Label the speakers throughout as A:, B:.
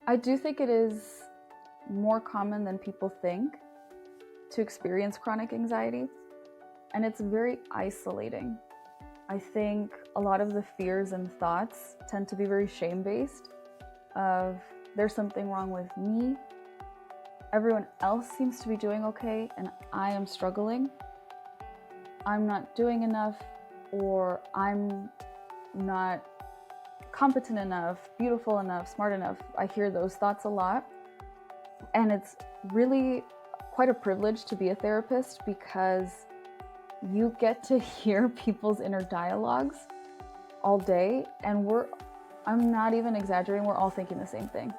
A: I do think it is more common than people think to experience chronic anxiety, and it's very isolating. I think a lot of the fears and thoughts tend to be very shame-based of there's something wrong with me, everyone else seems to be doing okay, and I am struggling. I'm not doing enough, or I'm not competent enough, beautiful enough, smart enough. I hear those thoughts a lot. And it's really quite a privilege to be a therapist because you get to hear people's inner dialogues all day. And I'm not even exaggerating, we're all thinking the same thing.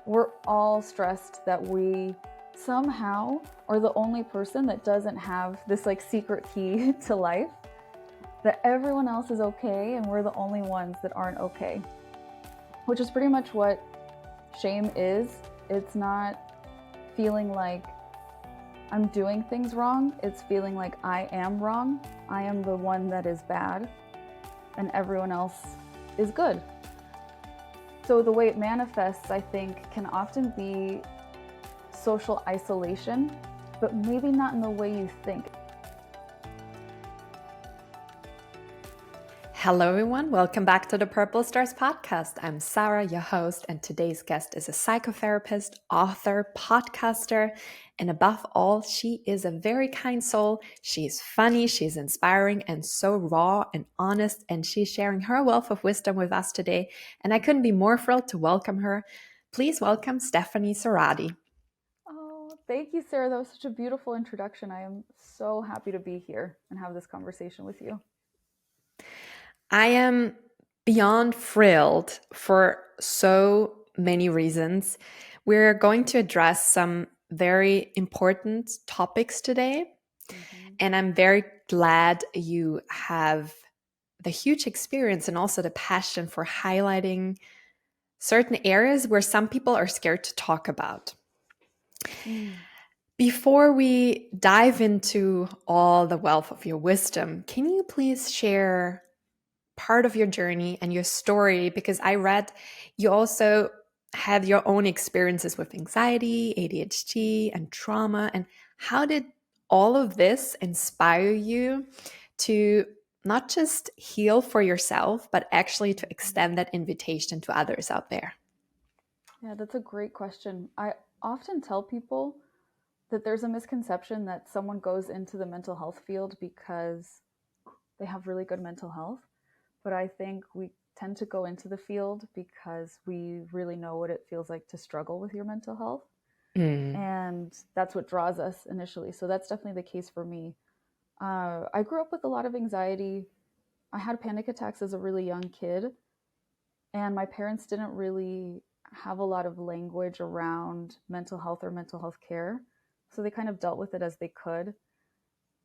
A: We're all stressed that we somehow are the only person that doesn't have this like secret key to life, that everyone else is okay and we're the only ones that aren't okay, which is pretty much what shame is. It's not feeling like I'm doing things wrong. It's feeling like I am wrong. I am the one that is bad and everyone else is good. So the way it manifests, I think, can often be social isolation, but maybe not in the way you think.
B: Hello everyone, welcome back to the Purple Stars podcast. I'm Sarah, your host, and today's guest is a psychotherapist, author, podcaster, and above all, she is a very kind soul. She's funny, she's inspiring, and so raw and honest, and she's sharing her wealth of wisdom with us today, and I couldn't be more thrilled to welcome her. Please welcome Stephanie Sorady.
A: Oh, thank you, Sarah. That was such a beautiful introduction. I am so happy to be here and have this conversation with you.
B: I am beyond thrilled for so many reasons. We're going to address some very important topics today. And I'm very glad you have the huge experience and also the passion for highlighting certain areas where some people are scared to talk about. Before we dive into all the wealth of your wisdom, can you please share part of your journey and your story? Because I read you also had your own experiences with anxiety, ADHD, and trauma. And how did all of this inspire you to not just heal for yourself, but actually to extend that invitation to others out there?
A: Yeah, that's a great question. I often tell people that there's a misconception that someone goes into the mental health field because they have really good mental health. But I think we tend to go into the field because we really know what it feels like to struggle with your mental health. And that's what draws us initially. So that's definitely the case for me. I grew up with a lot of anxiety. I had panic attacks as a really young kid. And my parents didn't really have a lot of language around mental health or mental health care. So they kind of dealt with it as they could.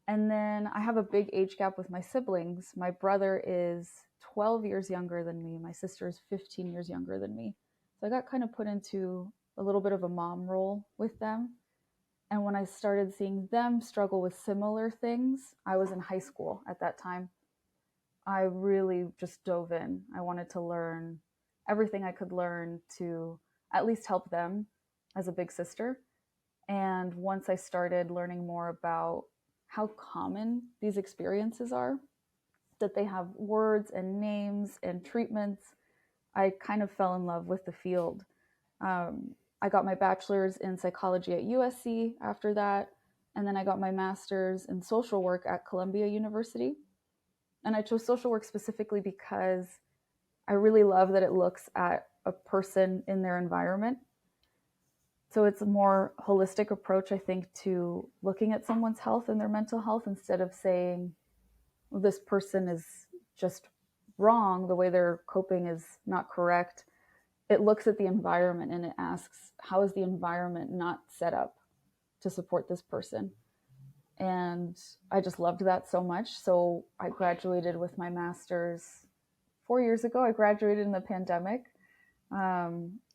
A: And then I have a big age gap with my siblings. My brother is 12 years younger than me. My sister is 15 years younger than me. So I got kind of put into a little bit of a mom role with them. And when I started seeing them struggle with similar things, I was in high school at that time. I really just dove in. I wanted to learn everything I could learn to at least help them as a big sister. And once I started learning more about how common these experiences are, that they have words and names and treatments, I kind of fell in love with the field. I got my bachelor's in psychology at USC after that, and then I got my master's in social work at Columbia University. And I chose social work specifically because I really love that it looks at a person in their environment. So it's a more holistic approach, I think, to looking at someone's health and their mental health instead of saying, well, this person is just wrong, the way they're coping is not correct. It looks at the environment and it asks, how is the environment not set up to support this person? And I just loved that so much. So I graduated with my master's 4 years ago. I graduated in the pandemic.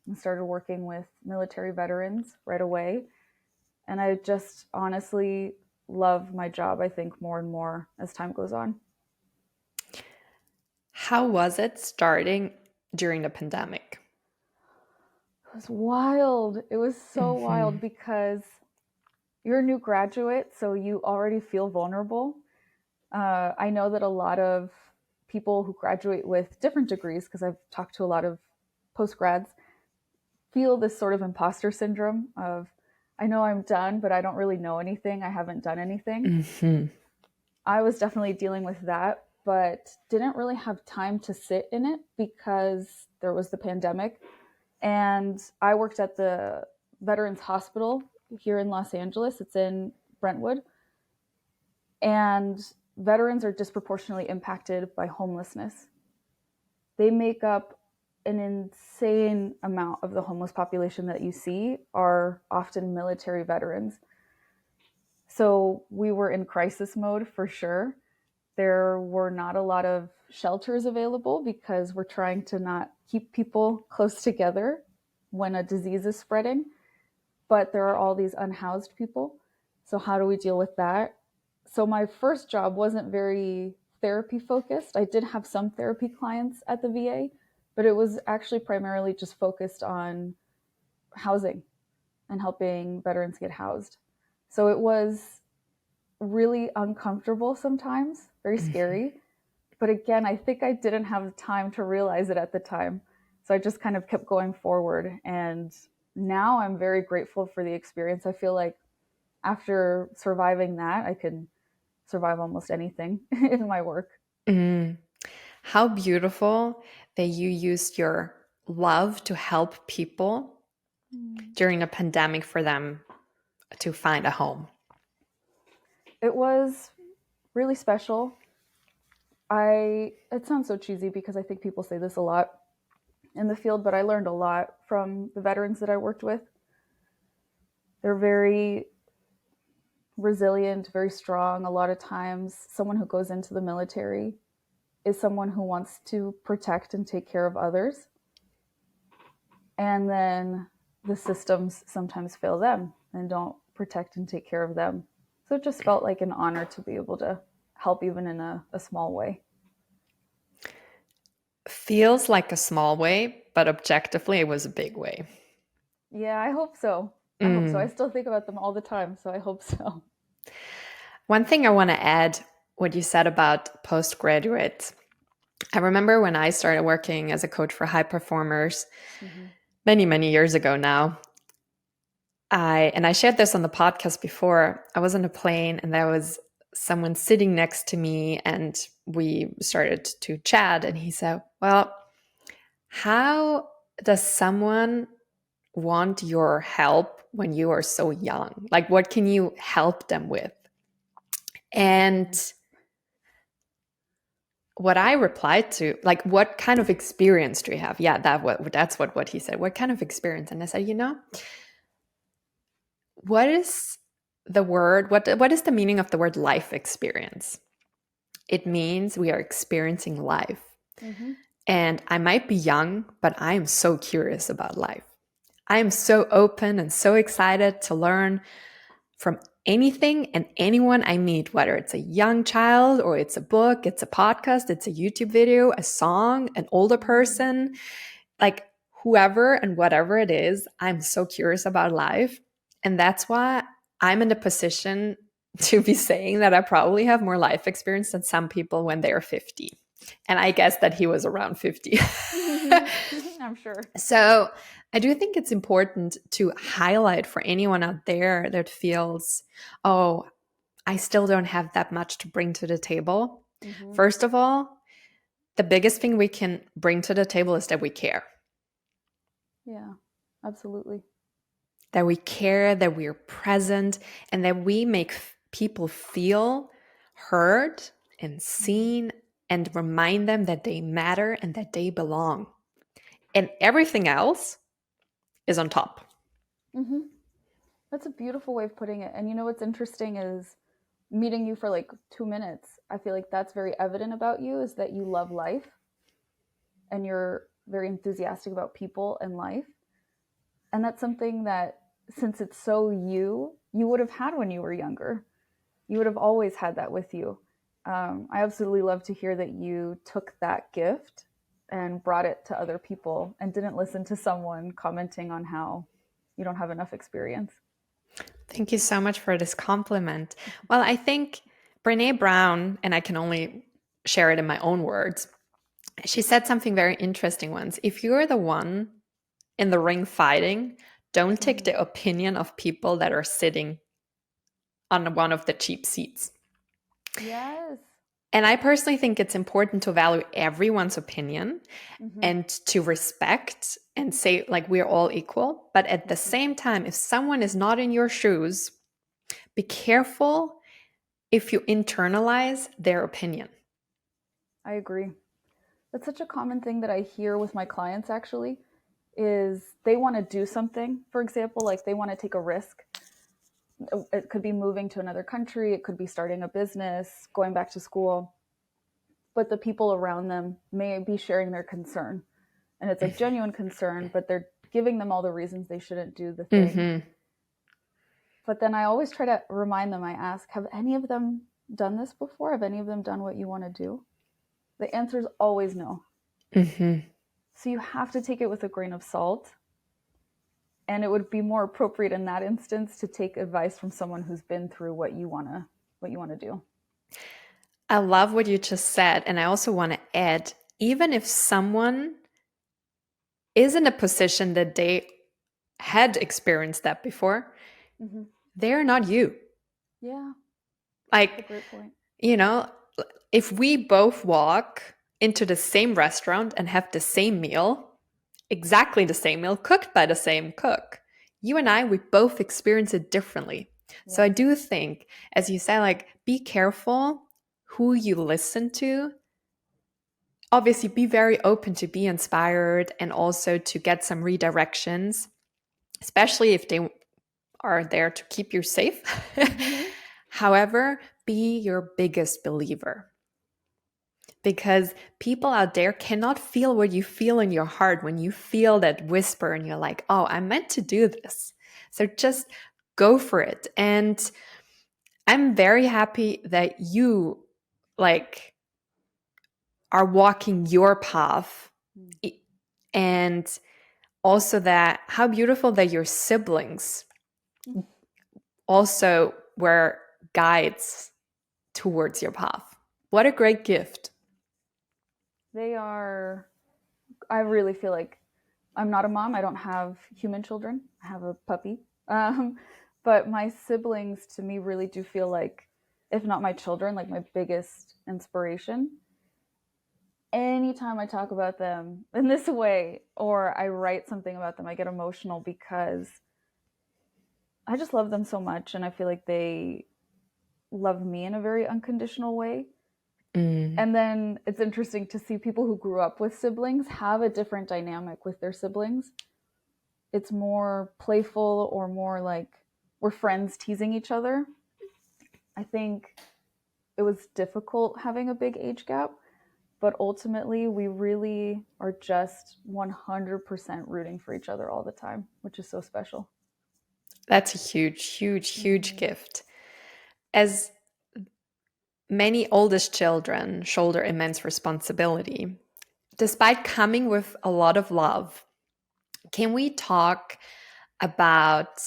A: And started working with military veterans right away. And I just honestly love my job, I think, more and more as time goes on.
B: How was it starting during the pandemic?
A: It was wild. It was so wild
B: Mm-hmm.
A: because you're a new graduate, so you already feel vulnerable. I know that a lot of people who graduate with different degrees, because I've talked to a lot of postgrads, feel this sort of imposter syndrome of, I know I'm done, but I don't really know anything. I haven't done anything.
B: Mm-hmm.
A: I was definitely dealing with that, but didn't really have time to sit in it because there was the pandemic. And I worked at the Veterans Hospital here in Los Angeles. It's in Brentwood. And veterans are disproportionately impacted by homelessness. They make up an insane amount of the homeless population that you see are often military veterans. So we were in crisis mode for sure. There were not a lot of shelters available because we're trying to not keep people close together when a disease is spreading, but there are all these unhoused people. So how do we deal with that? So my first job wasn't very therapy focused. I did have some therapy clients at the VA, but it was actually primarily just focused on housing and helping veterans get housed. So it was really uncomfortable sometimes, very
B: Mm-hmm.
A: scary. But again, I think I didn't have time to realize it at the time. So I just kind of kept going forward. And now I'm very grateful for the experience. I feel like after surviving that, I can survive almost anything in my work.
B: Mm. How beautiful that you used your love to help people during a pandemic for them to find a home.
A: It was really special. It sounds so cheesy because I think people say this a lot in the field, but I learned a lot from the veterans that I worked with. They're very resilient, very strong. A lot of times, someone who goes into the military is someone who wants to protect and take care of others. And then the systems sometimes fail them and don't protect and take care of them. So it just felt like an honor to be able to help, even in a small way.
B: Feels like a small way, but objectively, it was a big way.
A: Yeah, I hope so. I hope so. I
B: Mm.
A: still think about them all the time, so I hope so.
B: One thing I want to add what you said about postgraduates. I remember when I started working as a coach for high performers
A: Mm-hmm.
B: many, many years ago now. I shared this on the podcast before. I was on a plane and there was someone sitting next to me and we started to chat and he said, "Well, how does someone want your help when you are so young? Like what can you help them with?" And what I replied to, like, what kind of experience do you have? Yeah, that's what he said. What kind of experience? And I said, what is the word? What is the meaning of the word life experience? It means we are experiencing life.
A: Mm-hmm.
B: And I might be young, but I am so curious about life. I am so open and so excited to learn from anything and anyone I meet, whether it's a young child or it's a book, it's a podcast, it's a YouTube video, a song, an older person, like whoever and whatever it is. I'm so curious about life. And that's why I'm in the position to be saying that I probably have more life experience than some people when they're 50. And I guess that he was around 50.
A: I'm sure.
B: So I do think it's important to highlight for anyone out there that feels, oh, I still don't have that much to bring to the table.
A: Mm-hmm.
B: First of all, the biggest thing we can bring to the table is that we care.
A: Yeah, absolutely.
B: That we care, that we're present, and that we make people feel heard and seen and remind them that they matter and that they belong. And everything else is on top.
A: Mm-hmm. That's a beautiful way of putting it. And you know what's interesting is meeting you for like 2 minutes. I feel like that's very evident about you, is that you love life and you're very enthusiastic about people and life. And that's something that, since it's so you would have had when you were younger. You would have always had that with you. I absolutely love to hear that you took that gift and brought it to other people and didn't listen to someone commenting on how you don't have enough experience.
B: Thank you so much for this compliment. Well, I think Brene Brown, and I can only share it in my own words, she said something very interesting once. If you're the one in the ring fighting, don't take the opinion of people that are sitting on one of the cheap seats.
A: Yes.
B: And I personally think it's important to value everyone's opinion and to respect and say, like, we're all equal. But at the same time, if someone is not in your shoes, be careful if you internalize their opinion.
A: I agree. That's such a common thing that I hear with my clients, actually, is they want to do something. For example, like they want to take a risk. It could be moving to another country. It could be starting a business, going back to school. But the people around them may be sharing their concern. And it's a genuine concern, but they're giving them all the reasons they shouldn't do the thing. But then I always try to remind them, I ask, have any of them done this before? Have any of them done what you want to do? The answer is always no. So you have to take it with a grain of salt. And it would be more appropriate in that instance to take advice from someone who's been through what you want to do.
B: I love what you just said. And I also want to add, even if someone is in a position that they had experienced that before, they're not you.
A: Yeah.
B: Like,
A: that's a great point.
B: You know, if we both walk into the same restaurant and have the same meal, exactly the same meal, cooked by the same cook, you and I, we both experience it differently. Yeah. So I do think, as you said, like, be careful who you listen to. Obviously, be very open to be inspired and also to get some redirections, especially if they are there to keep you safe. However, be your biggest believer. Because people out there cannot feel what you feel in your heart when you feel that whisper and you're like, oh, I'm meant to do this. So just go for it. And I'm very happy that you are walking your path. And also that how beautiful that your siblings also were guides towards your path. What a great gift.
A: They are, I really feel like I'm not a mom. I don't have human children. I have a puppy. But my siblings to me really do feel like, if not my children, like my biggest inspiration. Anytime I talk about them in this way or I write something about them, I get emotional because I just love them so much. And I feel like they love me in a very unconditional way. And then it's interesting to see people who grew up with siblings have a different dynamic with their siblings. It's more playful or more like we're friends teasing each other. I think it was difficult having a big age gap, but ultimately we really are just 100% rooting for each other all the time, which is so special.
B: That's a huge gift. As many oldest children shoulder immense responsibility, despite coming with a lot of love, can we talk about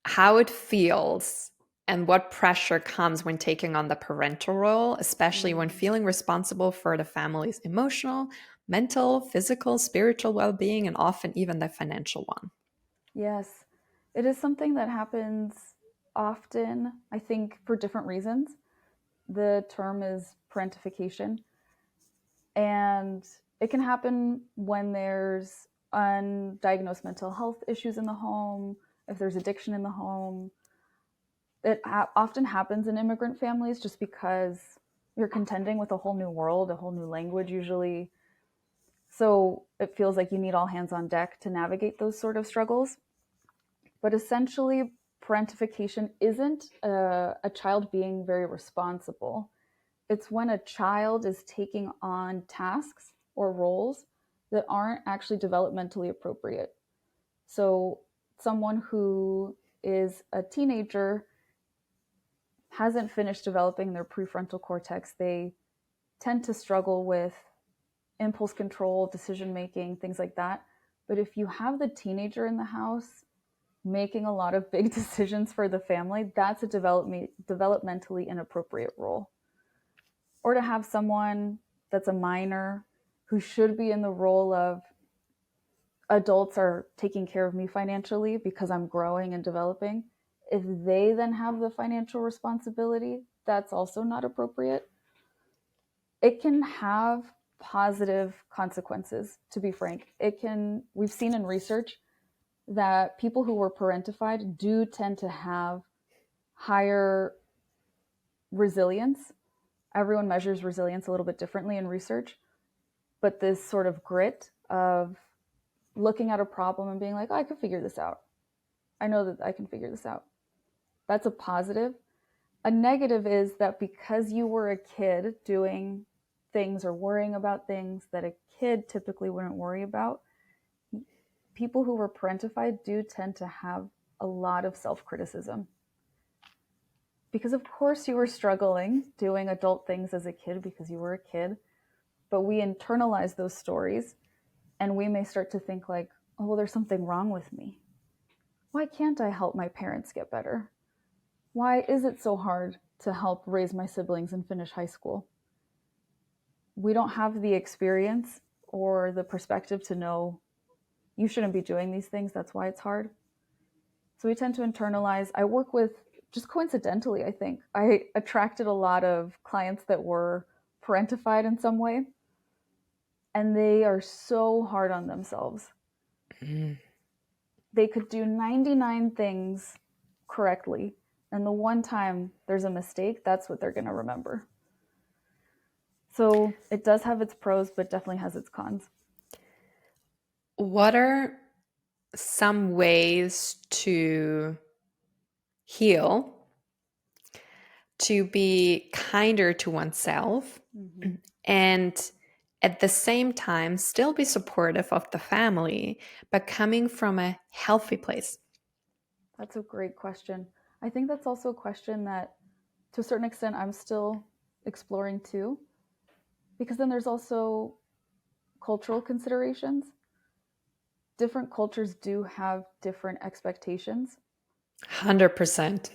B: how it feels and what pressure comes when taking on the parental role, especially when feeling responsible for the family's emotional, mental, physical, spiritual well-being, and often even the financial one?
A: Yes, it is something that happens often, I think, for different reasons. The term is parentification. And it can happen when there's undiagnosed mental health issues in the home, if there's addiction in the home. It often happens in immigrant families just because you're contending with a whole new world, a whole new language usually. So it feels like you need all hands on deck to navigate those sort of struggles. But essentially, parentification isn't a child being very responsible. It's when a child is taking on tasks or roles that aren't actually developmentally appropriate. So someone who is a teenager hasn't finished developing their prefrontal cortex. They tend to struggle with impulse control, decision making, things like that. But if you have the teenager in the house making a lot of big decisions for the family, that's a developmentally inappropriate role. Or to have someone that's a minor who should be in the role of adults are taking care of me financially because I'm growing and developing. If they then have the financial responsibility, that's also not appropriate. It can have positive consequences, to be frank. We've seen in research that people who were parentified do tend to have higher resilience. Everyone measures resilience a little bit differently in research, but this sort of grit of looking at a problem and being like, oh, I can figure this out. I know that I can figure this out. That's a positive. A negative is that because you were a kid doing things or worrying about things that a kid typically wouldn't worry about, people who were parentified do tend to have a lot of self-criticism. Because of course you were struggling doing adult things as a kid because you were a kid, but we internalize those stories and we may start to think like, oh, well, there's something wrong with me. Why can't I help my parents get better? Why is it so hard to help raise my siblings and finish high school? We don't have the experience or the perspective to know you shouldn't be doing these things. That's why it's hard. So we tend to internalize. I work with, just coincidentally, I think, I attracted a lot of clients that were parentified in some way. And they are so hard on themselves. Mm. They could do 99 things correctly. And the one time there's a mistake, that's what they're going to remember. So it does have its pros, but definitely has its cons.
B: What are some ways to heal, to be kinder to oneself, and at the same time still be supportive of the family, but coming from a healthy place?
A: That's a great question. I think that's also a question that, to a certain extent, I'm still exploring too, because then there's also cultural considerations. Different cultures do have different expectations.
B: 100%.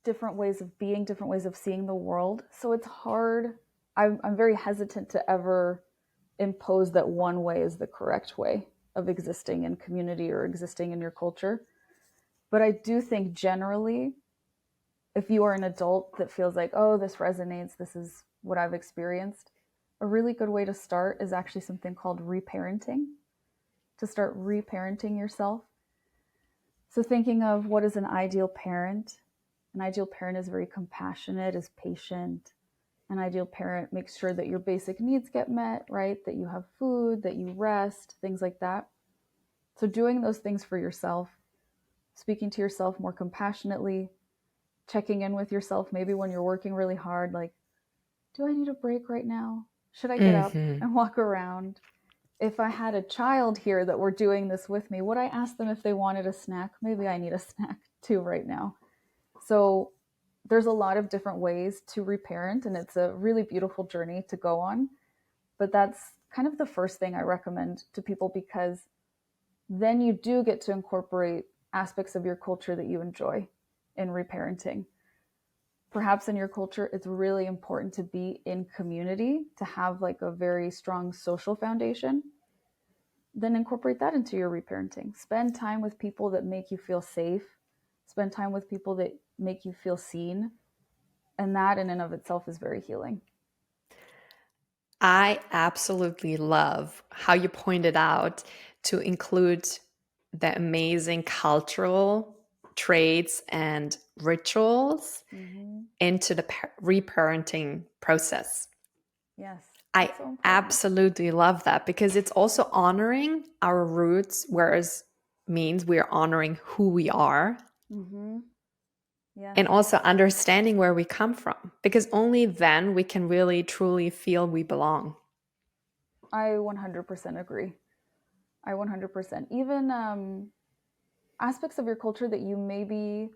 A: Different ways of being, different ways of seeing the world. So it's hard. I'm very hesitant to ever impose that one way is the correct way of existing in community or existing in your culture. But I do think generally, if you are an adult that feels like, oh, this resonates, this is what I've experienced, a really good way to start is actually something called reparenting, to start reparenting yourself. So thinking of what is an ideal parent. An ideal parent is very compassionate, is patient. An ideal parent makes sure that your basic needs get met, right? That you have food, that you rest, things like that. So doing those things for yourself, speaking to yourself more compassionately, checking in with yourself maybe when you're working really hard, like, do I need a break right now? Should I get up and walk around? If I had a child here that were doing this with me, would I ask them if they wanted a snack? Maybe I need a snack too right now. So there's a lot of different ways to reparent, and it's a really beautiful journey to go on. But that's kind of the first thing I recommend to people, because then you do get to incorporate aspects of your culture that you enjoy in reparenting. Perhaps in your culture, it's really important to be in community, to have like a very strong social foundation. Then incorporate that into your reparenting. Spend time with people that make you feel safe. Spend time with people that make you feel seen. And that in and of itself is very healing.
B: I absolutely love how you pointed out to include the amazing cultural traits and rituals into the reparenting process.
A: Yes.
B: I
A: so
B: absolutely love that, because it's also honoring our roots, whereas means we are honoring who we are.
A: Yes.
B: And also understanding where we come from, because only then we can really truly feel we belong.
A: I 100% agree. I 100%. Even aspects of your culture that you maybe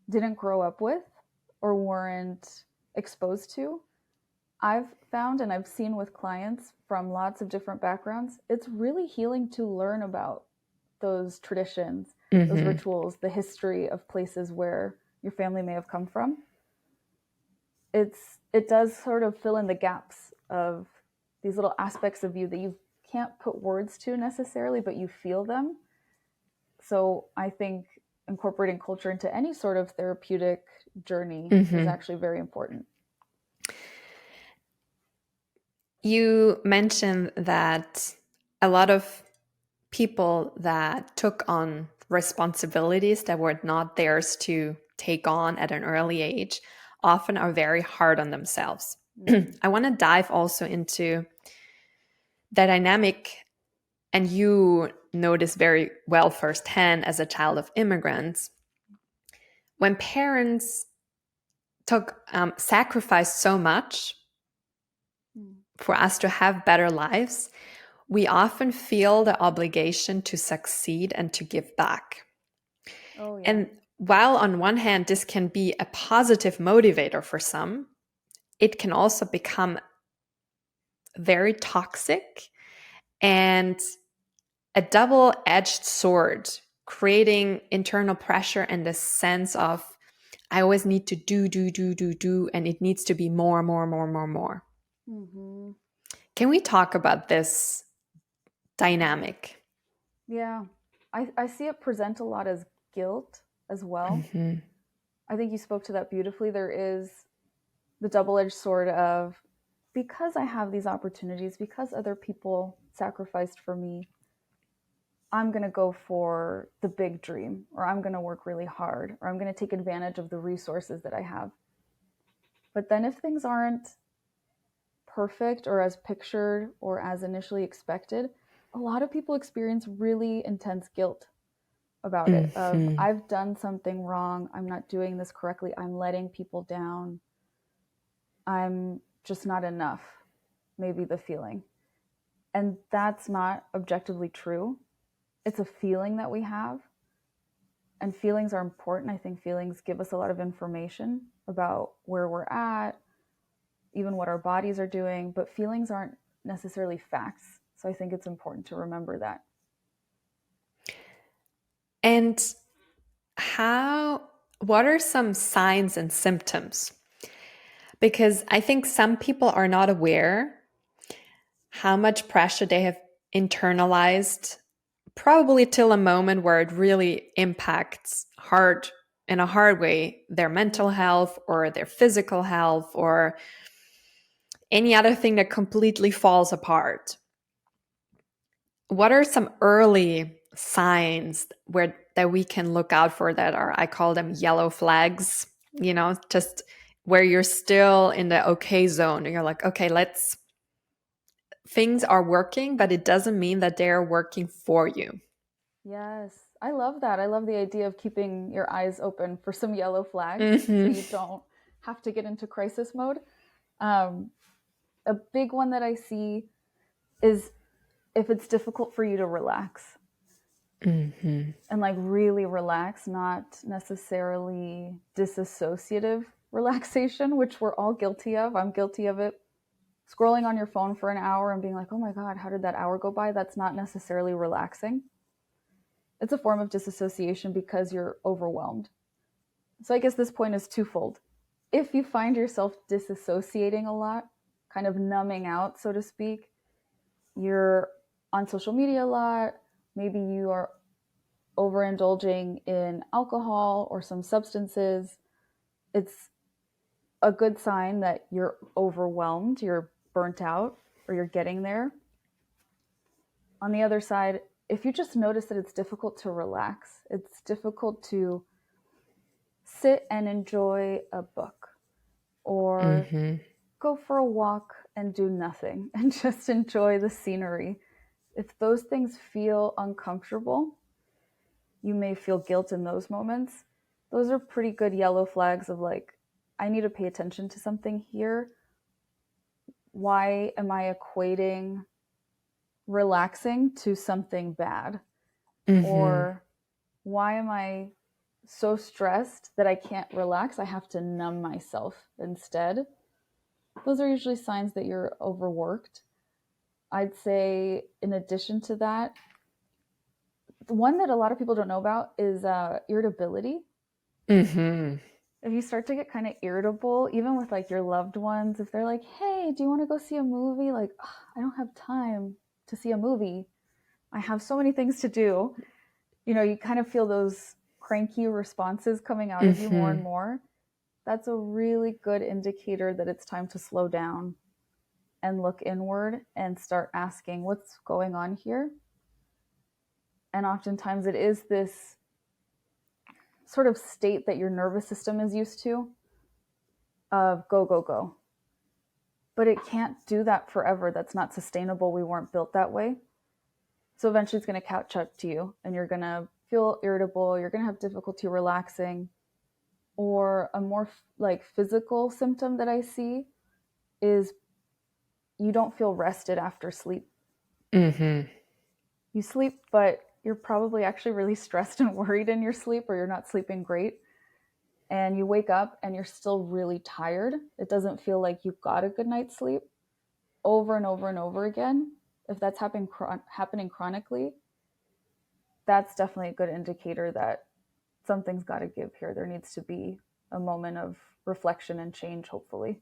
A: didn't grow up with or weren't exposed to, I've found and I've seen with clients from lots of different backgrounds, it's really healing to learn about those traditions, those
B: Mm-hmm.
A: rituals, the history of places where your family may have come from. It does sort of fill in the gaps of these little aspects of you that you can't put words to necessarily, but you feel them. So I think incorporating culture into any sort of therapeutic journey is
B: Mm-hmm.
A: actually very important.
B: You mentioned that a lot of people that took on responsibilities that were not theirs to take on at an early age often are very hard on themselves.
A: Mm.
B: I want to dive also into the dynamic, and you know this very well firsthand as a child of immigrants. When parents took sacrificed so much
A: Mm.
B: for us to have better lives, we often feel the obligation to succeed and to give back.
A: Oh, yeah.
B: And while on one hand, this can be a positive motivator for some, it can also become very toxic and a double edged sword, creating internal pressure and a sense of, I always need to do, and it needs to be more, more, more, more, more.
A: Mm-hmm.
B: Can we talk about this dynamic?
A: Yeah. I see it present a lot as guilt as well.
B: Mm-hmm.
A: I think you spoke to that beautifully. There is the double edged sword of, because I have these opportunities, because other people sacrificed for me, I'm going to go for the big dream, or I'm going to work really hard, or I'm going to take advantage of the resources that I have. But then if things aren't perfect or as pictured or as initially expected, a lot of people experience really intense guilt about it of,
B: Mm-hmm.
A: I've done something wrong, I'm not doing this correctly, I'm letting people down, I'm just not enough, maybe the feeling. And that's not objectively true. It's a feeling that we have, and feelings are important. I think feelings give us a lot of information about where we're at, even what our bodies are doing, but feelings aren't necessarily facts. So I think it's important to remember that.
B: And what are some signs and symptoms? Because I think some people are not aware how much pressure they have internalized, probably till a moment where it really impacts in a hard way, their mental health or their physical health or any other thing that completely falls apart. What are some early signs that we can look out for that are, I call them yellow flags, just where you're still in the okay zone and you're like, okay, things are working, but it doesn't mean that they're working for you.
A: Yes, I love that. I love the idea of keeping your eyes open for some yellow flags so
B: Mm-hmm.
A: you don't have to get into crisis mode. Um, a big one that I see is if it's difficult for you to relax
B: Mm-hmm.
A: and like really relax, not necessarily disassociative relaxation, which we're all guilty of. I'm guilty of it. Scrolling on your phone for an hour and being like, oh my God, how did that hour go by? That's not necessarily relaxing. It's a form of disassociation because you're overwhelmed. So I guess this point is twofold. If you find yourself disassociating a lot, kind of numbing out, so to speak, you're on social media a lot, maybe you are overindulging in alcohol or some substances, it's a good sign that you're overwhelmed, you're burnt out, or you're getting there. On the other side, if you just notice that it's difficult to relax, it's difficult to sit and enjoy a book or
B: Mm-hmm.
A: go for a walk and do nothing and just enjoy the scenery. If those things feel uncomfortable, you may feel guilt in those moments. Those are pretty good yellow flags of like, I need to pay attention to something here. Why am I equating relaxing to something bad?
B: Mm-hmm.
A: Or why am I so stressed that I can't relax? I have to numb myself instead. Those are usually signs that you're overworked. I'd say, in addition to that, the one that a lot of people don't know about is irritability.
B: Mm-hmm.
A: If you start to get kind of irritable, even with like your loved ones, if they're like, hey, do you want to go see a movie? Like, I don't have time to see a movie. I have so many things to do. You kind of feel those cranky responses coming out of you more
B: Mm-hmm.
A: and more. That's a really good indicator that it's time to slow down and look inward and start asking what's going on here. And oftentimes it is this sort of state that your nervous system is used to of go, go, go. But it can't do that forever. That's not sustainable. We weren't built that way. So eventually it's going to catch up to you and you're going to feel irritable. You're going to have difficulty relaxing. Or a more like physical symptom that I see is you don't feel rested after sleep.
B: Mm-hmm.
A: You sleep, but you're probably actually really stressed and worried in your sleep, or you're not sleeping great. And you wake up and you're still really tired. It doesn't feel like you got a good night's sleep over and over and over again. If that's happening chronically, that's definitely a good indicator that something's got to give here. There needs to be a moment of reflection and change, hopefully.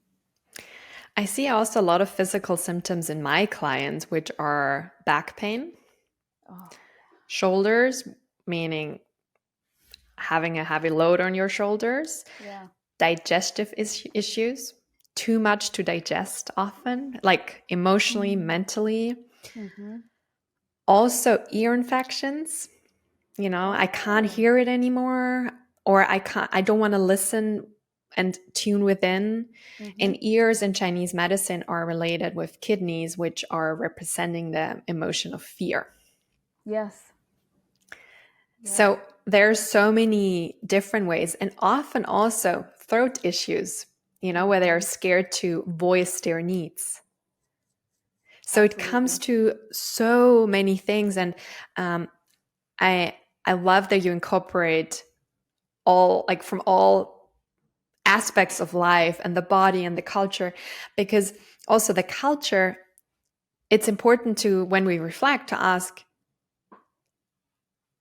B: I see also a lot of physical symptoms in my clients, which are back pain,
A: Oh,
B: shoulders, meaning having a heavy load on your shoulders,
A: yeah.
B: digestive issues, too much to digest often, like emotionally, mentally.
A: Mm-hmm.
B: Also, ear infections. I can't
A: Oh.
B: hear it anymore, or I don't want to listen and tune within.
A: Mm-hmm.
B: And ears in Chinese medicine are related with kidneys, which are representing the emotion of fear.
A: Yes. Yes.
B: So there's so many different ways, and often also throat issues, where they are
A: Mm-hmm.
B: scared to voice their needs. So it comes
A: Absolutely.
B: to so many things, and um, I I love that you incorporate all, like, from all aspects of life and the body and the culture, because also the culture, it's important to, when we reflect, to ask,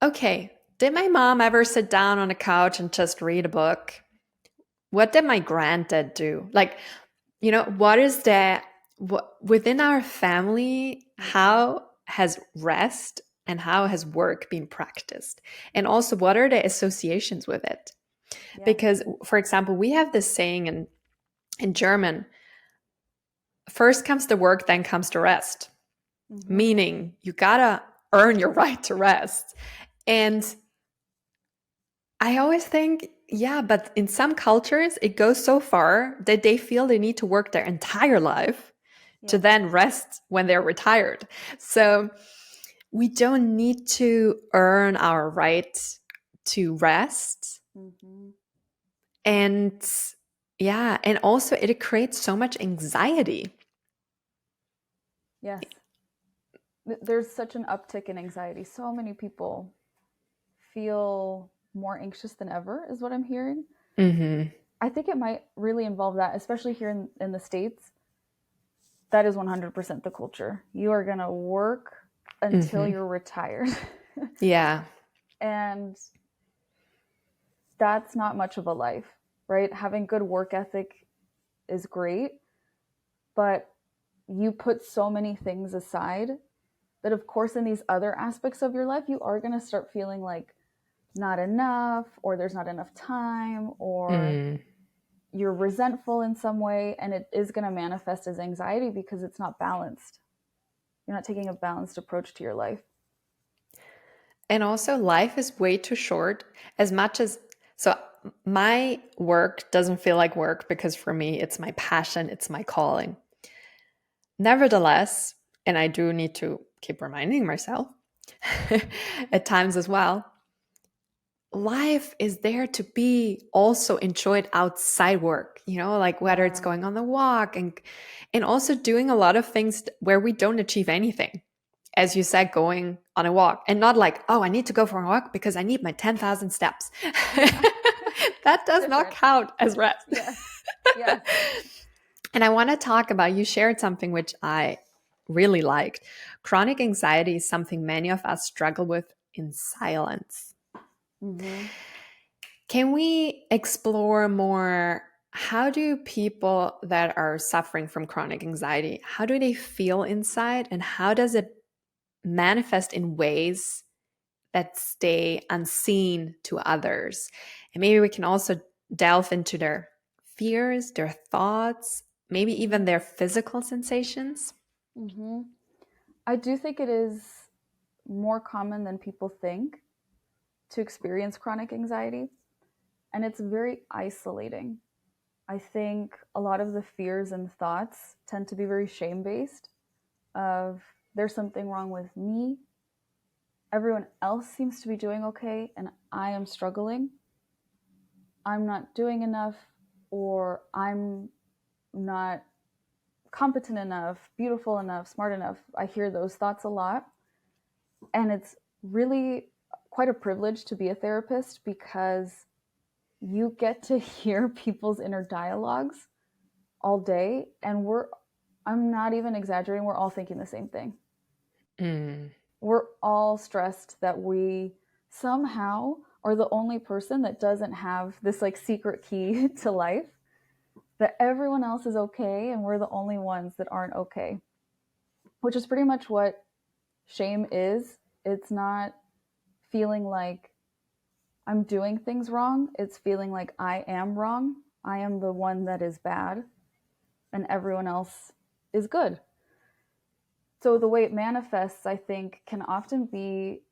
B: okay, did my mom ever sit down on a couch and just read a book? What did my granddad do? Like, what is that within our family?
A: Mm-hmm.
B: How has rest and how has work been practiced? And also, what are the associations with it?
A: Yes.
B: Because, for example, we have this saying in German: first comes the work, then comes the rest.
A: Mm-hmm.
B: Meaning, you gotta earn your right to rest. And I always think, yeah, but in some cultures, it goes so far that they feel they need to work their entire life to
A: Yes.
B: then rest when they're retired. So we don't need to earn our right to rest.
A: Mm-hmm.
B: And yeah, and also it creates so much anxiety.
A: Yes. There's such an uptick in anxiety. So many people feel more anxious than ever, is what I'm hearing.
B: Mm-hmm.
A: I think it might really involve that, especially here in the States. That is 100% the culture. You are going to work until
B: Mm-hmm.
A: you're retired.
B: Yeah.
A: And that's not much of a life, right? Having good work ethic is great, but you put so many things aside that, of course, in these other aspects of your life, you are going to start feeling like not enough, or there's not enough time, or
B: Mm.
A: you're resentful in some way, and it is going to manifest as anxiety because it's not balanced. You're not taking a balanced approach to your life.
B: And also, life is way too short. As much as, so my work doesn't feel like work because for me, it's my passion, it's my calling. Nevertheless, and I do need to keep reminding myself at times as well, life is there to be also enjoyed outside work, like whether it's
A: Yeah.
B: going on the walk and also doing a lot of things where we don't achieve anything. As you said, going on a walk, and not like, oh, I need to go for a walk because I need my 10,000 steps.
A: Yeah.
B: That does not
A: Different.
B: count as rest.
A: Yes. Yes.
B: And I want to talk about, you shared something which I really liked. Chronic anxiety is something many of us struggle with in silence.
A: Mm-hmm.
B: Can we explore more? How do people that are suffering from chronic anxiety, how do they feel inside, and how does it manifest in ways that stay unseen to others? And maybe we can also delve into their fears, their thoughts, maybe even their physical sensations.
A: Mm-hmm. I do think it is more common than people think to experience chronic anxiety, and it's very isolating. I think a lot of the fears and thoughts tend to be very shame-based of there's something wrong with me. Everyone else seems to be doing okay and I am struggling. I'm not doing enough, or I'm not competent enough, beautiful enough, smart enough. I hear those thoughts a lot. And it's really quite a privilege to be a therapist because you get to hear people's inner dialogues all day. And I'm not even exaggerating, we're all thinking the same thing.
B: Mm.
A: We're all stressed that we somehow are the only person that doesn't have this like secret key to life, that everyone else is okay and we're the only ones that aren't okay, which is pretty much what shame is. It's not feeling like I'm doing things wrong, it's feeling like I am wrong. I am the one that is bad and everyone else is good. So the way it manifests, I think, can often be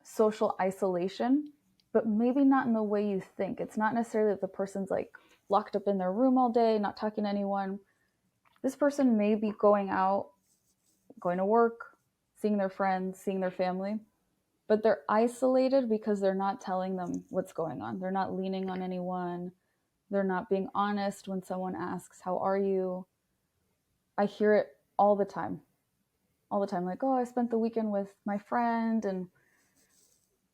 A: social isolation, but maybe not in the way you think. It's not necessarily that the person's like locked up in their room all day, not talking to anyone. This person may be going out, going to work, seeing their friends, seeing their family, but they're isolated because they're not telling them what's going on. They're not leaning on anyone. They're not being honest when someone asks, "How are you?" I hear it all the time. All the time, like, "Oh, I spent the weekend with my friend and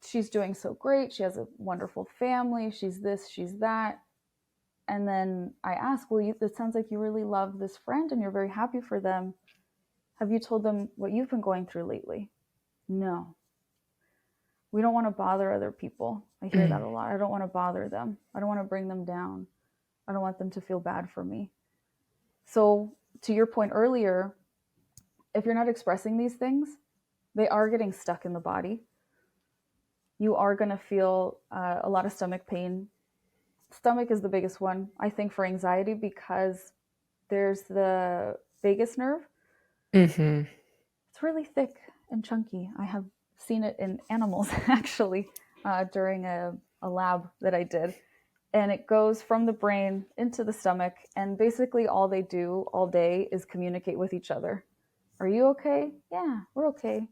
A: she's doing so great. She has a wonderful family. She's this, she's that." And then I ask, "Well, it sounds like you really love this friend and you're very happy for them. Have you told them what you've been going through lately?" No. We don't want to bother other people. I hear that
B: Mm.
A: a lot. I don't want to bother them. I don't want to bring them down. I don't want them to feel bad for me. So, to your point earlier, if you're not expressing these things, they are getting stuck in the body. You are going to feel a lot of stomach pain. Stomach is the biggest one, I think, for anxiety because there's the vagus nerve.
B: Mm-hmm.
A: It's really thick and chunky. I have seen it in animals actually during a lab that I did. And it goes from the brain into the stomach. And basically, all they do all day is communicate with each other. Are you okay? Yeah, we're okay.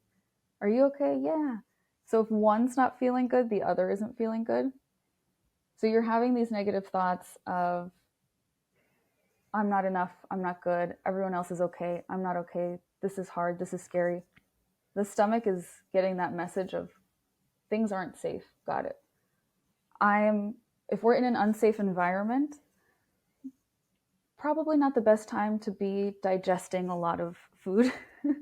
A: Are you okay? Yeah. So if one's not feeling good, the other isn't feeling good. So you're having these negative thoughts of, I'm not enough, I'm not good, everyone else is okay, I'm not okay, this is hard, this is scary. The stomach is getting that message of things aren't safe. Got it. If we're in an unsafe environment, probably not the best time to be digesting a lot of food.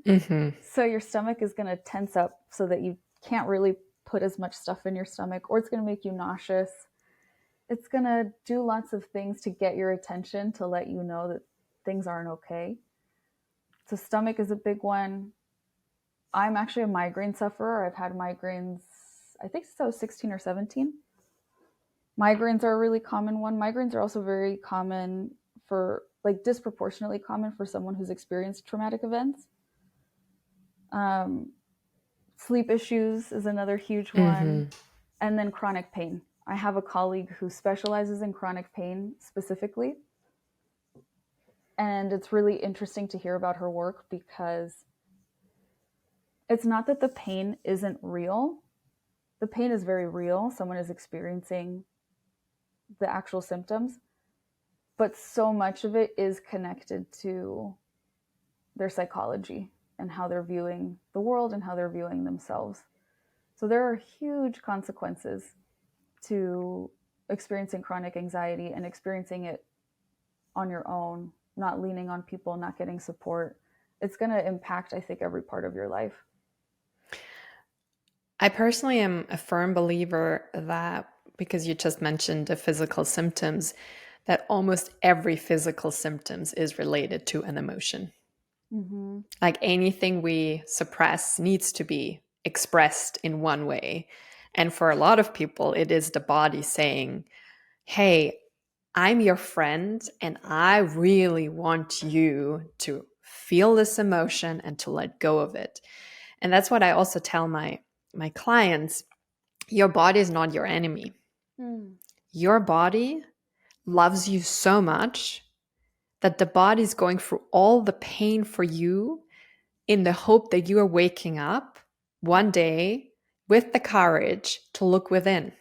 B: Mm-hmm.
A: So your stomach is going to tense up so that you can't really put as much stuff in your stomach, or it's going to make you nauseous. It's going to do lots of things to get your attention to let you know that things aren't okay. So stomach is a big one. I'm actually a migraine sufferer. I've had migraines, I think, since I was 16 or 17. Migraines are a really common one. Migraines are also very common for, like, disproportionately common for someone who's experienced traumatic events. Um, Sleep issues is another huge
B: Mm-hmm.
A: one. And then chronic pain. I have a colleague who specializes in chronic pain specifically. And it's really interesting to hear about her work because it's not that the pain isn't real. The pain is very real. Someone is experiencing the actual symptoms, but so much of it is connected to their psychology and how they're viewing the world and how they're viewing themselves. So there are huge consequences to experiencing chronic anxiety and experiencing it on your own not leaning on people, not getting support, it's going to impact, I think, every part of your life.
B: I personally am a firm believer that, because you just mentioned the physical symptoms, that almost every physical symptoms is related to an emotion.
A: Mm-hmm.
B: Like anything we suppress needs to be expressed in one way. And for a lot of people, it is the body saying, hey, I'm your friend and I really want you to feel this emotion and to let go of it. And that's what I also tell my clients. Your body is not your enemy.
A: Mm.
B: Your body loves you so much that the body is going through all the pain for you in the hope that you are waking up one day with the courage to look within.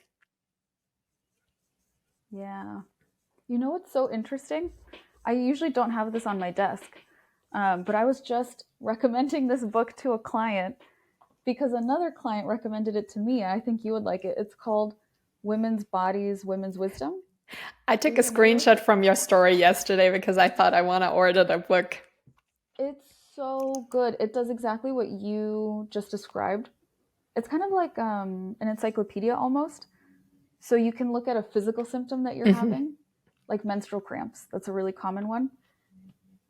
A: Yeah. You know what's so interesting? I usually don't have this on my desk, but I was just recommending this book to a client because another client recommended it to me, and I think you would like it. It's called Women's Bodies, Women's Wisdom.
B: I
A: Are
B: took
A: you
B: a
A: familiar with
B: screenshot
A: it?
B: from your story yesterday because I thought I want to order the book.
A: It's so good. It does exactly what you just described. It's kind of like an encyclopedia almost. So you can look at a physical symptom that you're
B: Mhm.
A: having, like menstrual cramps. That's a really common one.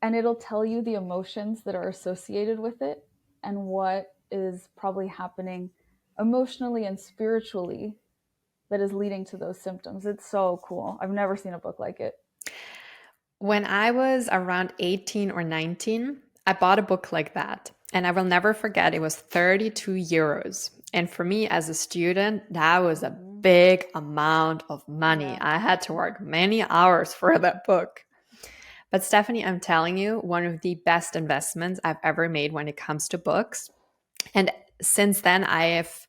A: And it'll tell you the emotions that are associated with it and what is probably happening emotionally and spiritually that is leading to those symptoms. It's so cool. I've never seen a book like it.
B: When I was around 18 or 19, I bought a book like that. And I will never forget, it was 32 euros. And for me as a student, that was a
A: Mm-hmm.
B: big amount of money.
A: Yeah.
B: I had to work many hours for that book. But Stephanie, I'm telling you, one of the best investments I've ever made when it comes to books. And since then, I have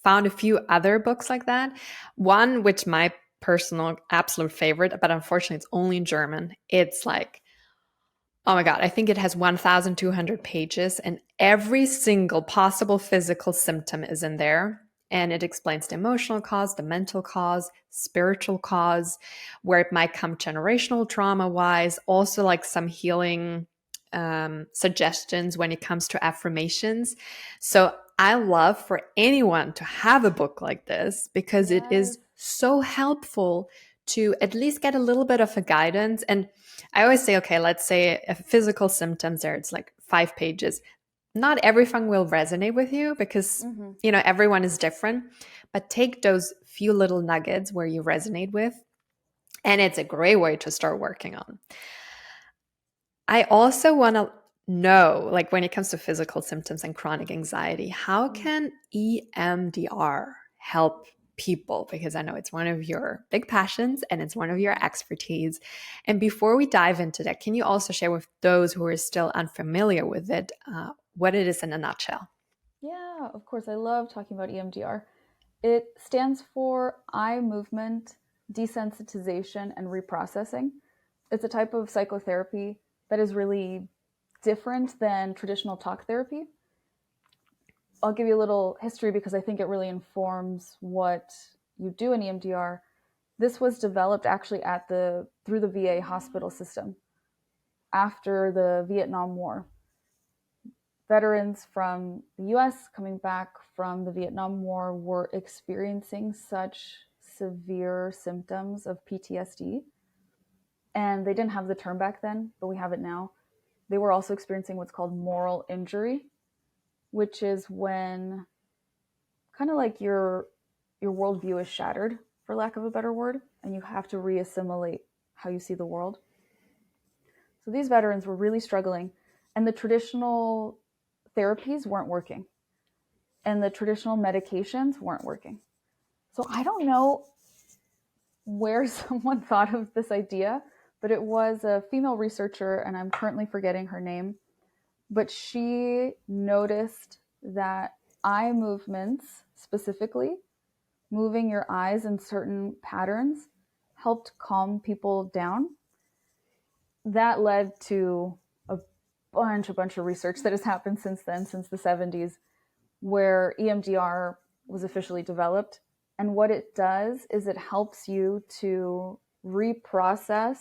B: found a few other books like that. One, which my personal absolute favorite, but unfortunately, it's only in German. It's like, oh my God, I think it has 1,200 pages, and every single possible physical symptom is in there. And it explains the emotional cause, the mental cause, spiritual cause, where it might come generational trauma wise, also like some healing suggestions when it comes to affirmations. So I love for anyone to have a book like this because it
A: Yes.
B: is so helpful to at least get a little bit of a guidance. And I always say, okay, let's say a physical symptoms there, it's like 5 pages. Not everything will resonate with you because,
A: Mm-hmm.
B: everyone is different, but take those few little nuggets where you resonate with. And it's a great way to start working on. I also want to know, like when it comes to physical symptoms and chronic anxiety, how can EMDR help people? Because I know it's one of your big passions and it's one of your expertise. And before we dive into that, can you also share with those who are still unfamiliar with it what it is in a nutshell?
A: Yeah, of course. I love talking about EMDR. It stands for eye movement desensitization and reprocessing. It's a type of psychotherapy that is really different than traditional talk therapy. I'll give you a little history because I think it really informs what you do in EMDR. This was developed actually through the VA hospital system after the Vietnam War. Veterans from the US coming back from the Vietnam War were experiencing such severe symptoms of PTSD. And they didn't have the term back then, but we have it now. They were also experiencing what's called moral injury, which is when kind of like your worldview is shattered, for lack of a better word, and you have to reassimilate how you see the world. So these veterans were really struggling, and the traditional therapies weren't working, and the traditional medications weren't working. So I don't know where someone thought of this idea, but it was a female researcher, and I'm currently forgetting her name, but she noticed that eye movements, specifically moving your eyes in certain patterns, helped calm people down. That led to a bunch of research that has happened since then, since the 70s, where EMDR was officially developed. And what it does is it helps you to reprocess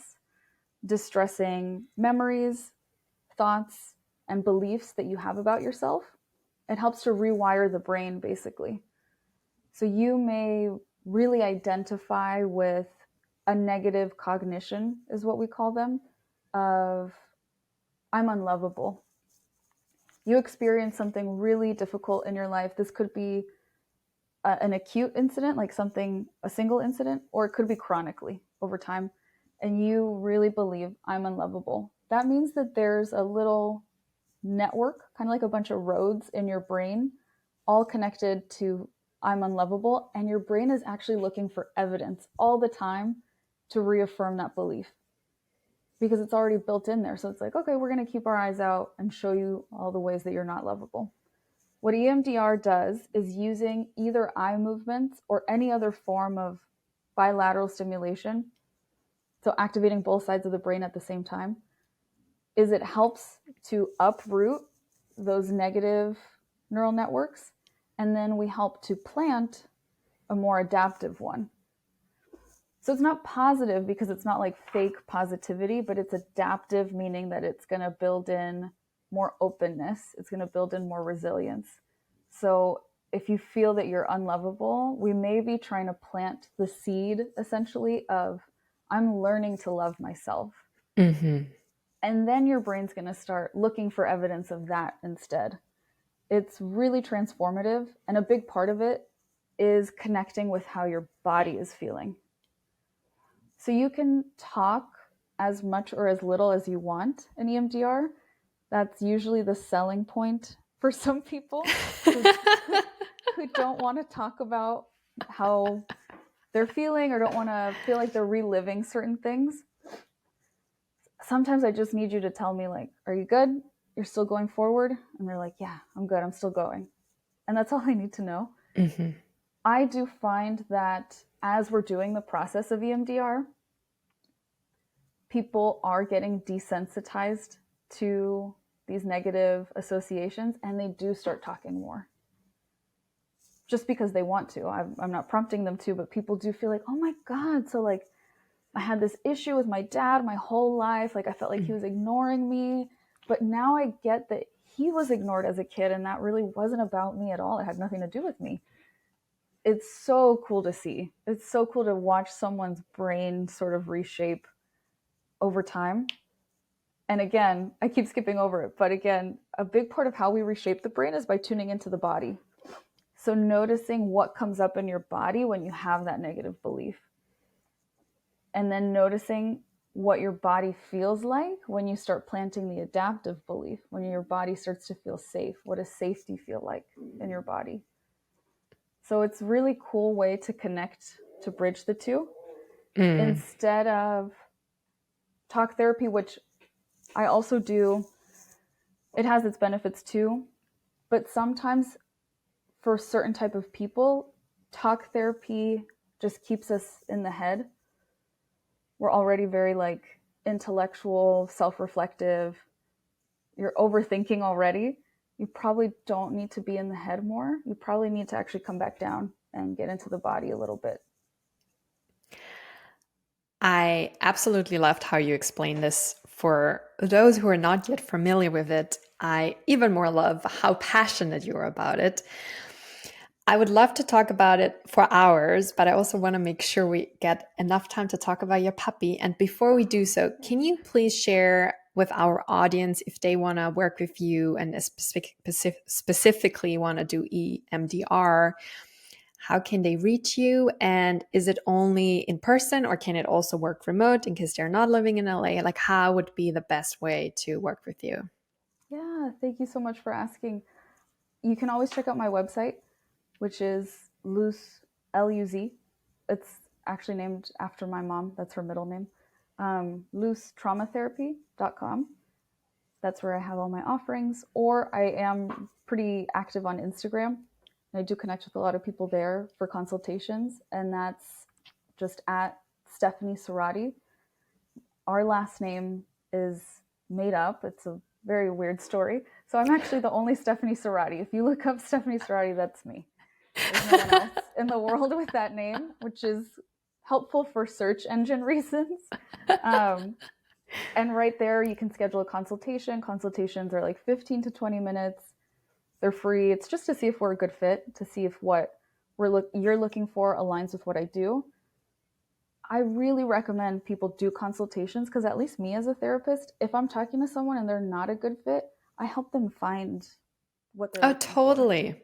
A: distressing memories, thoughts, and beliefs that you have about yourself. It helps to rewire the brain, basically. So you may really identify with a negative cognition, is what we call them, of I'm unlovable. You experience something really difficult in your life. This could be an acute incident, like a single incident, or it could be chronically over time. And you really believe I'm unlovable. That means that there's a little network, kind of like a bunch of roads in your brain, all connected to I'm unlovable. And your brain is actually looking for evidence all the time to reaffirm that belief because it's already built in there. So it's like, okay, we're going to keep our eyes out and show you all the ways that you're not lovable. What EMDR does is using either eye movements or any other form of bilateral stimulation, so activating both sides of the brain at the same time, is it helps to uproot those negative neural networks, and then we help to plant a more adaptive one. So it's not positive because it's not like fake positivity, but it's adaptive, meaning that it's going to build in more openness. It's going to build in more resilience. So if you feel that you're unlovable, we may be trying to plant the seed, essentially, of I'm learning to love myself.
B: Mm-hmm.
A: And then your brain's going to start looking for evidence of that instead. It's really transformative. And a big part of it is connecting with how your body is feeling. So you can talk as much or as little as you want in EMDR. That's usually the selling point for some people who don't want to talk about how they're feeling or don't want to feel like they're reliving certain things. Sometimes I just need you to tell me, like, are you good? You're still going forward? And they're like, yeah, I'm good. I'm still going. And that's all I need to know.
B: Mm-hmm.
A: I do find that as we're doing the process of EMDR, people are getting desensitized to these negative associations, and they do start talking more just because they want to. I'm not prompting them to, but people do feel like, oh my God. So like I had this issue with my dad my whole life. Like I felt like he was ignoring me, but now I get that he was ignored as a kid and that really wasn't about me at all. It had nothing to do with me. It's so cool to see. It's so cool to watch someone's brain sort of reshape over time. And again, I keep skipping over it, but again, a big part of how we reshape the brain is by tuning into the body. So noticing what comes up in your body when you have that negative belief. And then noticing what your body feels like when you start planting the adaptive belief, when your body starts to feel safe. What does safety feel like in your body? So it's a really cool way to connect, to bridge the two. Instead of talk therapy, which I also do, it has its benefits too. But sometimes for a certain type of people, talk therapy just keeps us in the head. We're already very like intellectual, self-reflective. You're overthinking already. You probably don't need to be in the head more. You probably need to actually come back down and get into the body a little bit.
B: I absolutely loved how you explained this. For those who are not yet familiar with it, I even more love how passionate you are about it. I would love to talk about it for hours, but I also want to make sure we get enough time to talk about your puppy. And before we do so, can you please share with our audience if they want to work with you and specifically want to do EMDR? How can they reach you? And is it only in person or can it also work remote in case they're not living in LA? Like, how would be the best way to work with you?
A: Yeah, thank you so much for asking. You can always check out my website, which is Luz, Luz. It's actually named after my mom. That's her middle name. LuzTraumaTherapy.com. That's where I have all my offerings. Or I am pretty active on Instagram. And I do connect with a lot of people there for consultations. And that's just at Stephanie Sorady. Our last name is made up. It's a very weird story. So I'm actually the only Stephanie Sorady. If you look up Stephanie Sorady, that's me. There's no one else in the world with that name, which is helpful for search engine reasons. And right there, you can schedule a consultation. Consultations are like 15 to 20 minutes. They're free. It's just to see if we're a good fit, to see if what you're looking for aligns with what I do. I really recommend people do consultations because, at least me as a therapist, if I'm talking to someone and they're not a good fit, I help them find what they're
B: Oh,
A: looking for.
B: totally.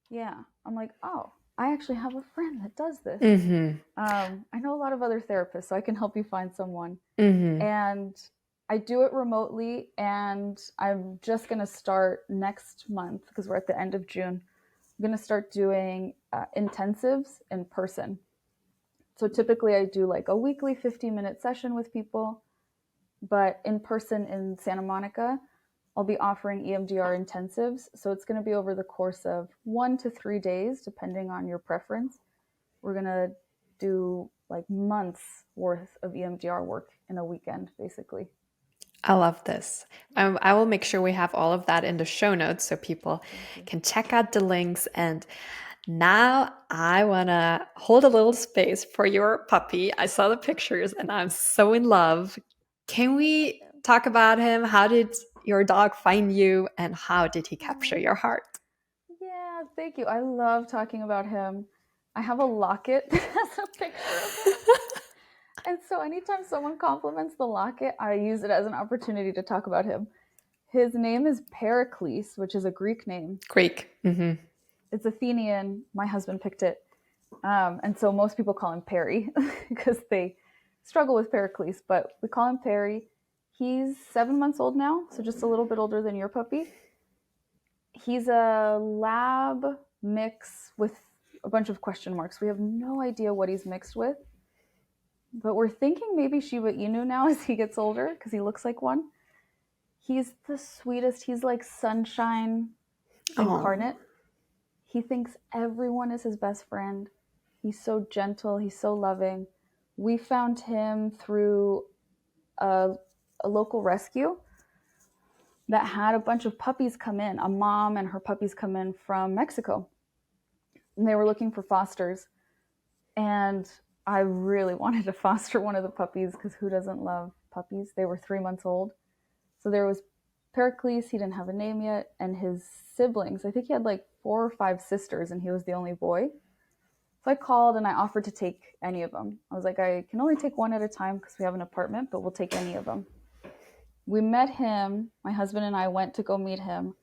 A: Yeah. I'm like, oh, I actually have a friend that does this.
B: Mm-hmm.
A: I know a lot of other therapists, so I can help you find someone.
B: Mm-hmm.
A: And I do it remotely, and I'm just going to start next month because we're at the end of June. I'm going to start doing intensives in person. So typically I do like a weekly 15-minute session with people, but in person in Santa Monica, I'll be offering EMDR intensives. So it's going to be over the course of 1 to 3 days, depending on your preference. We're going to do like months worth of EMDR work in a weekend, basically.
B: I love this. I will make sure we have all of that in the show notes so people can check out the links. And now I want to hold a little space for your puppy. I saw the pictures and I'm so in love. Can we talk about him? How did your dog find you and how did he capture your heart?
A: Yeah, thank you. I love talking about him. I have a locket that has a picture of him. And so anytime someone compliments the locket, I use it as an opportunity to talk about him. His name is Pericles, which is a Greek name.
B: Greek. Mm-hmm.
A: It's Athenian. My husband picked it. And so most people call him Perry because they struggle with Pericles, but we call him Perry. He's 7 months old now, so just a little bit older than your puppy. He's a lab mix with a bunch of question marks. We have no idea what he's mixed with, but we're thinking maybe Shiba Inu now as he gets older because he looks like one. He's the sweetest. He's like sunshine incarnate. He thinks everyone is his best friend. He's so gentle. He's so loving. We found him through a local rescue that had a bunch of puppies come in. A mom and her puppies come in from Mexico. And they were looking for fosters. And I really wanted to foster one of the puppies because who doesn't love puppies? They were 3 months old. So there was Pericles, he didn't have a name yet, and his siblings. I think he had like 4 or 5 sisters, and he was the only boy. So I called and I offered to take any of them. I was like, I can only take one at a time because we have an apartment, but we'll take any of them. We met him. My husband and I went to go meet him.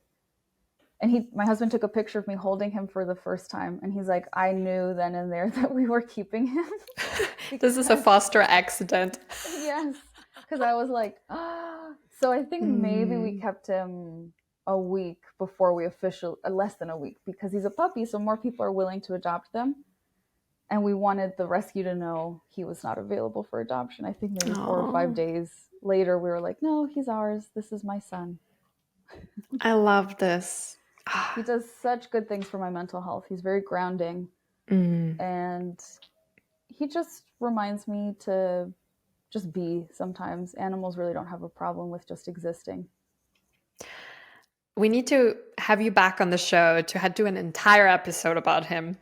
A: And my husband took a picture of me holding him for the first time. And he's like, I knew then and there that we were keeping him.
B: This is a foster accident.
A: Yes. Because I was like, ah. So I think maybe we kept him a week before we less than a week, because he's a puppy. So more people are willing to adopt them. And we wanted the rescue to know he was not available for adoption. I think maybe 4 or 5 days later, we were like, no, he's ours. This is my son.
B: I love this.
A: He does such good things for my mental health. He's very grounding. And he just reminds me to just be sometimes. Animals really don't have a problem with just existing.
B: We need to have you back on the show to do an entire episode about him.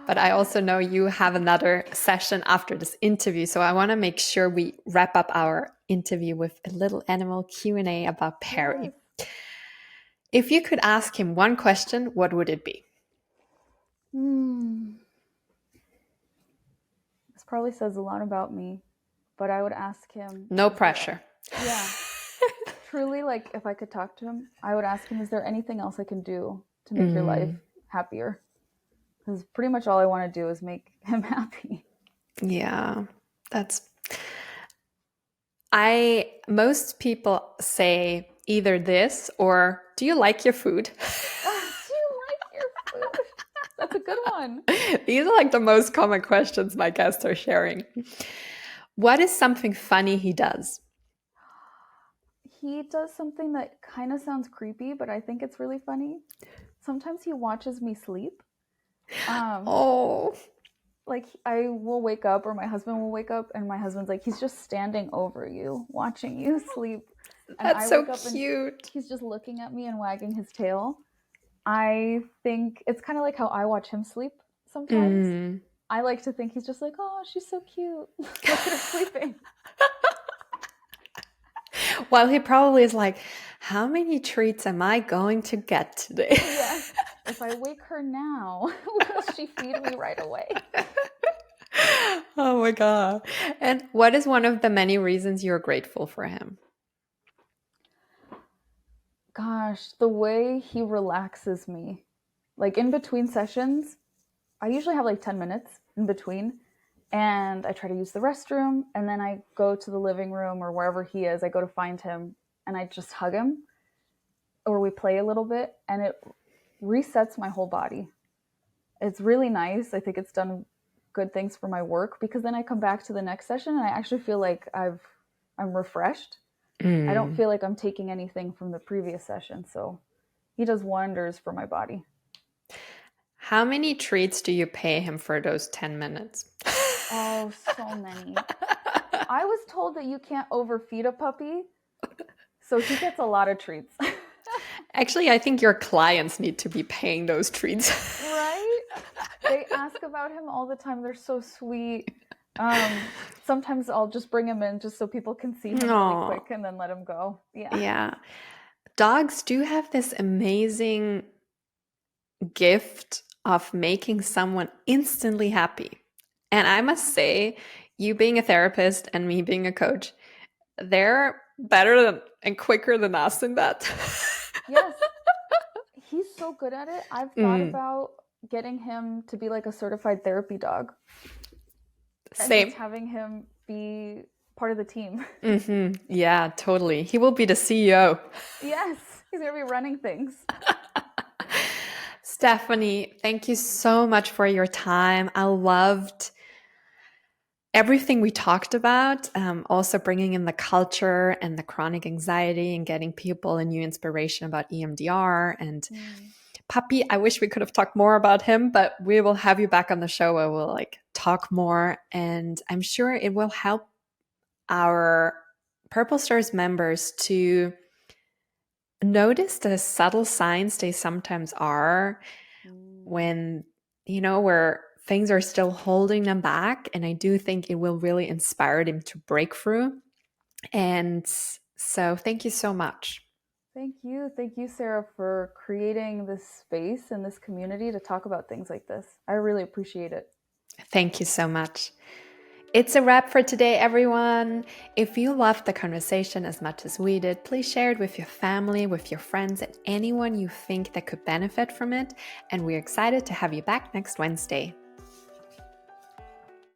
B: But I also know you have another session after this interview. So I want to make sure we wrap up our interview with a little animal Q&A about Perry. Yes. If you could ask him one question, what would it be?
A: This probably says a lot about me, but I would ask him.
B: No pressure.
A: Yeah. Truly, like, if I could talk to him, I would ask him, is there anything else I can do to make your life happier? Because pretty much all I want to do is make him happy.
B: Yeah, most people say either this or, do you like your food?
A: Do you like your food? That's a good one.
B: These are like the most common questions my guests are sharing. What is something funny he does?
A: He does something that kind of sounds creepy, but I think it's really funny. Sometimes he watches me sleep. Like, I will wake up, or my husband will wake up, and my husband's like, he's just standing over you, watching you sleep. And
B: That's so cute.
A: He's just looking at me and wagging his tail. I think it's kind of like how I watch him sleep sometimes. I like to think he's just like, oh, she's so cute. Look at her sleeping.
B: While he probably is like, how many treats am I going to get today?
A: Yes. If I wake her now, will she feed me right away?
B: Oh my God. And what is one of the many reasons you're grateful for him?
A: Gosh, the way he relaxes me. Like in between sessions, I usually have like 10 minutes in between, and I try to use the restroom, and then I go to the living room or wherever he is. I go to find him and I just hug him, or we play a little bit, and it resets my whole body. It's really nice. I think it's done good things for my work because then I come back to the next session and I actually feel like I'm refreshed. I don't feel like I'm taking anything from the previous session. So he does wonders for my body.
B: How many treats do you pay him for those 10 minutes?
A: Oh, so many. I was told that you can't overfeed a puppy, so he gets a lot of treats.
B: Actually, I think your clients need to be paying those treats.
A: Right? They ask about him all the time. They're so sweet. Sometimes I'll just bring him in just so people can see him really quick and then let him go. Yeah.
B: Yeah. Dogs do have this amazing gift of making someone instantly happy. And I must say, you being a therapist and me being a coach, they're better than, and quicker than us in that.
A: Yes. He's so good at it. I've thought about getting him to be like a certified therapy dog.
B: Same.
A: And just having him be part of the team.
B: Yeah, totally. He will be the CEO.
A: Yes, he's going to be running things.
B: Stephanie, thank you so much for your time. I loved everything we talked about, also bringing in the culture and the chronic anxiety and getting people a new inspiration about EMDR and Puppy. I wish we could have talked more about him, but we will have you back on the show where we'll talk more. And I'm sure it will help our Purple Stars members to notice the subtle signs they sometimes are when, where things are still holding them back. And I do think it will really inspire them to break through. And so thank you so much.
A: Thank you. Thank you, Sarah, for creating this space and this community to talk about things like this. I really appreciate it.
B: Thank you so much. It's a wrap for today, everyone. If you loved the conversation as much as we did, please share it with your family, with your friends, and anyone you think that could benefit from it. And we're excited to have you back next Wednesday.